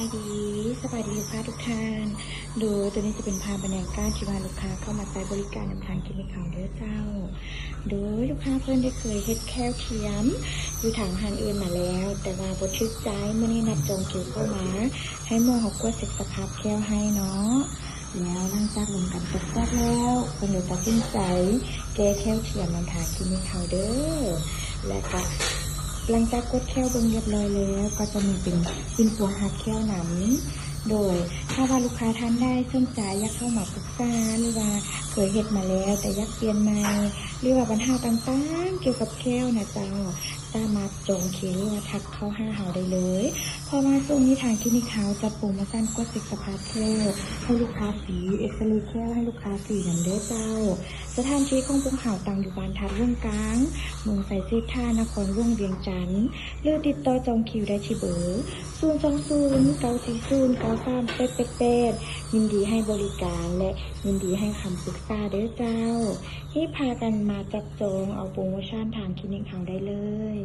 ายดีสบายดีลูกค้าทุกท่านโดยตัวนี้จะเป็นภาพบรรยากาศที่ว่าลูกค้าเข้ามาใช้บริการนำทางคลินิกเขาเด้อเจ้าโดยลูกค้าเพื่อนได้เคยเฮ็ดแค่เทียมอยู่ทางหันอื่นมาแล้วแต่ว่าบทชึกใจเมื่อนี้นัดจองคิวเข้ามาให้หมอเขากวดเสร็จสภาพแก้วให้เนาะแล้วหลังจากลงกันตกแรกแล้วคนเลยตัดสินใจแก้แค่เทียมนำทางคลินิกเขาเด้อและก็หลังจากกดแค่เบิ่งเรียบร้อยแล้วก็จะมีเป็นตัวหักแค่หนำโดยถ้าว่าลูกค้าท่านได้สนใจอยากเข้ามาปรึกษาหรือว่าเคยเฮ็ดมาแล้วแต่อยากเปลี่ยนใหม่หรือว่าปัญหาต่างๆเกี่ยวกับแก้วนะเจ้าสามารถจองคิวหรือว่าทักเข้าหาเราได้เลยเพราะว่าช่วงนี้ทางคลินิกเขาจะโปรโมชั่นกดเซ็กสภาพแก้วให้ลูกค้าฟรีเอ็กซเรย์แก้วให้ลูกค้าฟรีอย่างเด้อเจ้าสถานที่ของพวกเขาตั้งอยู่บ้านทัดร่วงกลางเมืองไสเซท่านครร่วงเวียงจันทร์หรือติดต่อจองคิวได้ที่เบอร์020 940 93ยินดีให้บริการและยินดีให้คำปรึกษาเด้อเจ้าที่พากันมาจับจองเอาโปรโมชั่นทางคลินิกเขาได้เลย